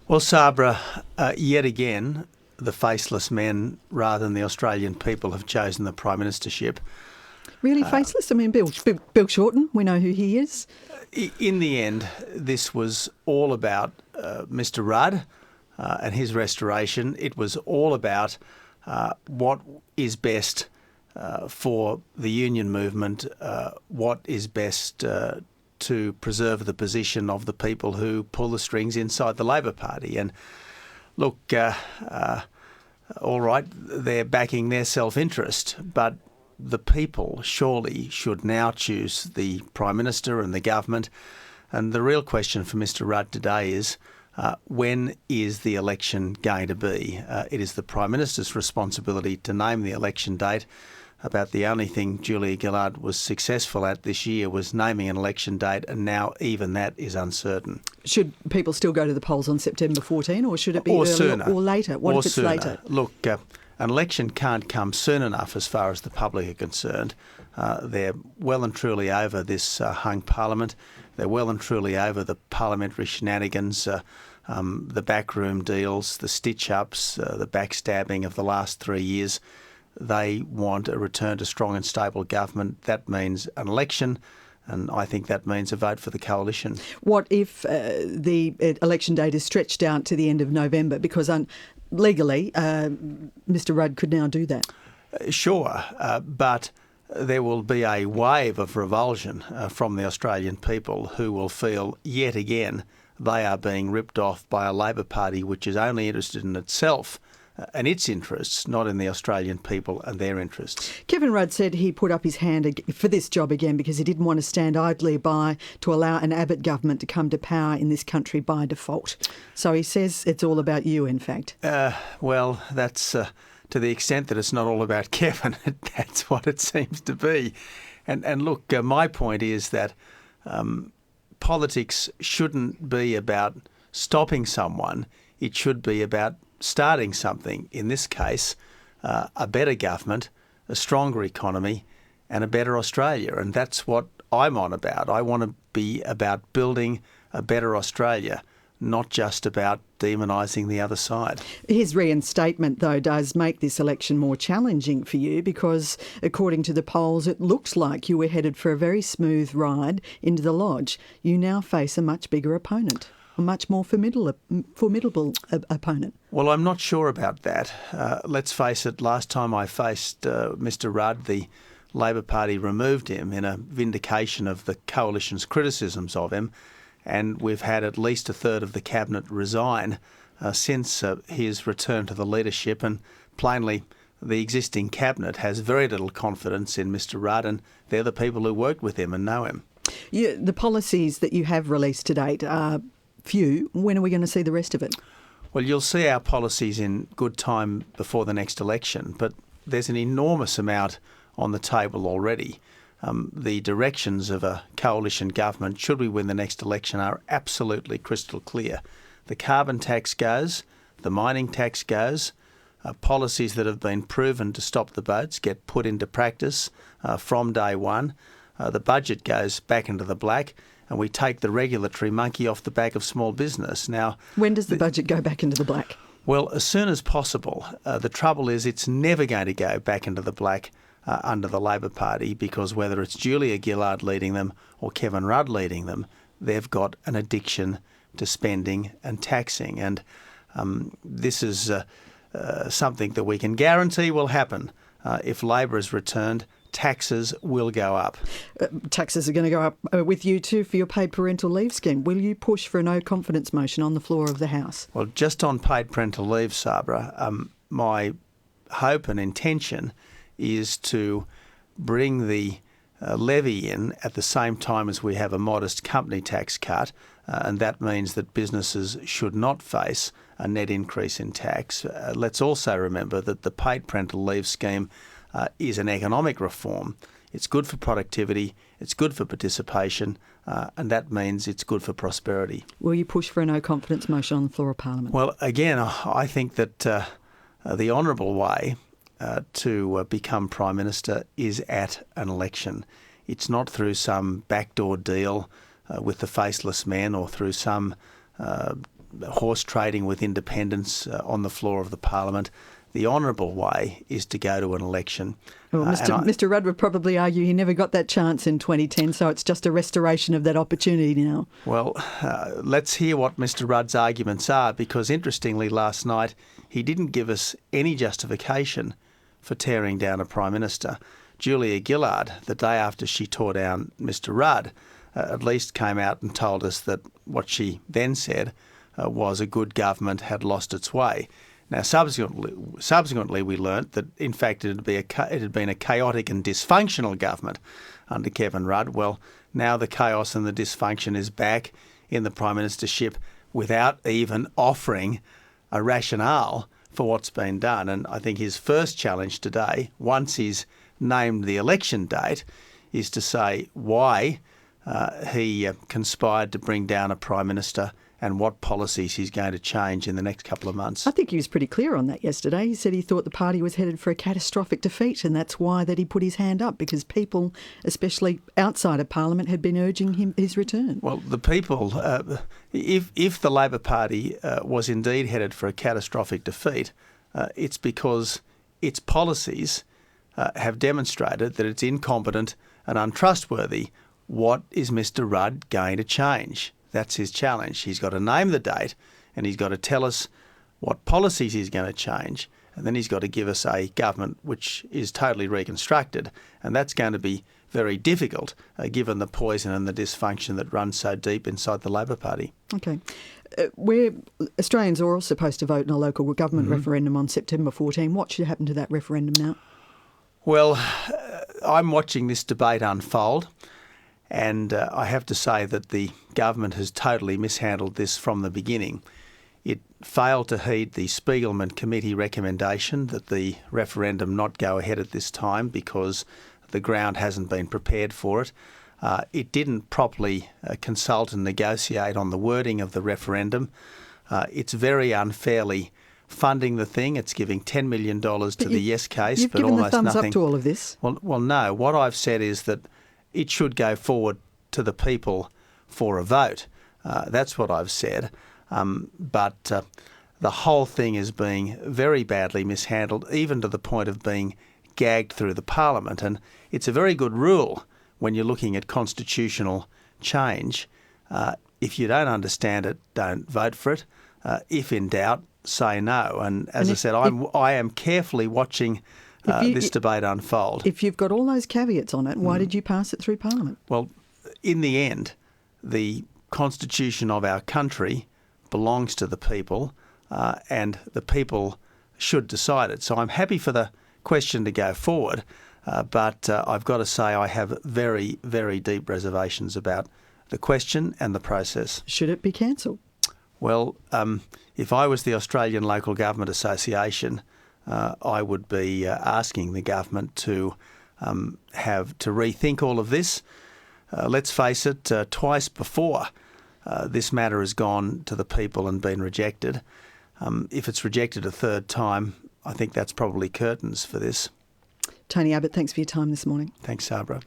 Well, Sabra, yet again, the faceless men, rather than the Australian people, have chosen the Prime Ministership. Really faceless? I mean, Bill Shorten, we know who he is. In the end, this was all about Mr Rudd and his restoration. It was all about what is best for the union movement, what is best to preserve the position of the people who pull the strings inside the Labor Party. And look, all right, they're backing their self-interest, but the people surely should now choose the Prime Minister and the government. And the real question for Mr Rudd today is, when is the election going to be? It is the Prime Minister's responsibility to name the election date. About the only thing Julia Gillard was successful at this year was naming an election date, and now even that is uncertain. Should people still go to the polls on September 14, or should it be earlier sooner, or later? What if it's sooner. Later? Look, an election can't come soon enough as far as the public are concerned. They're well and truly over this hung parliament. They're well and truly over the parliamentary shenanigans, the backroom deals, the stitch-ups, the backstabbing of the last 3 years. They want a return to strong and stable government. That means an election, and I think that means a vote for the coalition. What if the election date is stretched out to the end of November? Because legally, Mr Rudd could now do that. Sure, but there will be a wave of revulsion from the Australian people who will feel yet again they are being ripped off by a Labor Party which is only interested in itself and its interests, not in the Australian people and their interests. Kevin Rudd said he put up his hand for this job again because he didn't want to stand idly by to allow an Abbott government to come to power in this country by default. So he says it's all about you, in fact. Well, that's to the extent that it's not all about Kevin. That's what it seems to be. And look, my point is that politics shouldn't be about stopping someone. It should be about starting something, in this case, a better government, a stronger economy and a better Australia. And that's what I'm on about. I want to be about building a better Australia, not just about demonising the other side. His reinstatement, though, does make this election more challenging for you because, according to the polls, it looks like you were headed for a very smooth ride into the Lodge. You now face a much bigger opponent. A much more formidable opponent. Well, I'm not sure about that. Let's face it, last time I faced Mr Rudd, the Labor Party removed him in a vindication of the coalition's criticisms of him, and we've had at least a third of the cabinet resign since his return to the leadership, and plainly the existing cabinet has very little confidence in Mr Rudd, and they're the people who worked with him and know him. The policies that you have released to date are few. When are we going to see the rest of it? Well, you'll see our policies in good time before the next election, but there's an enormous amount on the table already. The directions of a coalition government, should we win the next election, are absolutely crystal clear. The carbon tax goes, the mining tax goes, policies that have been proven to stop the boats get put into practice from day one. The budget goes back into the black, and we take the regulatory monkey off the back of small business. Now, when does the budget go back into the black? Well, as soon as possible. The trouble is it's never going to go back into the black under the Labor Party, because whether it's Julia Gillard leading them or Kevin Rudd leading them, they've got an addiction to spending and taxing. And this is something that we can guarantee will happen. If Labor is returned, taxes will go up. Taxes are going to go up with you too for your paid parental leave scheme. Will you push for a no confidence motion on the floor of the House? Well, just on paid parental leave, Sabra, my hope and intention is to bring the levy in at the same time as we have a modest company tax cut, and that means that businesses should not face a net increase in tax. Let's also remember that the paid parental leave scheme is an economic reform. It's good for productivity, it's good for participation, and that means it's good for prosperity. Will you push for a no confidence motion on the floor of Parliament? Well, again, I think that the honourable way to become Prime Minister is at an election. It's not through some backdoor deal with the faceless men or through some horse trading with independents on the floor of the Parliament. The honourable way is to go to an election. Well, Mr. Rudd would probably argue he never got that chance in 2010, so it's just a restoration of that opportunity now. Well, let's hear what Mr. Rudd's arguments are, because interestingly last night he didn't give us any justification for tearing down a Prime Minister. Julia Gillard, the day after she tore down Mr. Rudd, at least came out and told us that what she then said was a good government had lost its way. Now, subsequently, we learnt that, in fact, it had been a chaotic and dysfunctional government under Kevin Rudd. Well, now the chaos and the dysfunction is back in the Prime Ministership without even offering a rationale for what's been done. And I think his first challenge today, once he's named the election date, is to say why he conspired to bring down a Prime Minister and what policies he's going to change in the next couple of months. I think he was pretty clear on that yesterday. He said he thought the party was headed for a catastrophic defeat, and that's why that he put his hand up, because people, especially outside of Parliament, had been urging his return. Well, the people, if the Labor Party was indeed headed for a catastrophic defeat, it's because its policies have demonstrated that it's incompetent and untrustworthy. What is Mr. Rudd going to change? That's his challenge. He's got to name the date, and he's got to tell us what policies he's going to change, and then he's got to give us a government which is totally reconstructed, and that's going to be very difficult given the poison and the dysfunction that runs so deep inside the Labor Party. Okay. Australians are all supposed to vote in a local government referendum on September 14. What should happen to that referendum now? Well, I'm watching this debate unfold. And I have to say that the government has totally mishandled this from the beginning. It failed to heed the Spiegelman Committee recommendation that the referendum not go ahead at this time because the ground hasn't been prepared for it. It didn't properly consult and negotiate on the wording of the referendum. It's very unfairly funding the thing. It's giving $10 million to the yes case, but almost nothing. You've given the thumbs up to all of this. Well, no. What I've said is that it should go forward to the people for a vote. That's what I've said. But the whole thing is being very badly mishandled, even to the point of being gagged through the Parliament. And it's a very good rule when you're looking at constitutional change. If you don't understand it, don't vote for it. If in doubt, say no. And as I said, I am carefully watching this debate unfold. If you've got all those caveats on it, why did you pass it through Parliament? Well, in the end, the constitution of our country belongs to the people, and the people should decide it. So I'm happy for the question to go forward, but I've got to say I have very, very deep reservations about the question and the process. Should it be cancelled? Well, if I was the Australian Local Government Association, I would be asking the government to have to rethink all of this. Let's face it, twice before this matter has gone to the people and been rejected. If it's rejected a third time, I think that's probably curtains for this. Tony Abbott, thanks for your time this morning. Thanks, Sabra.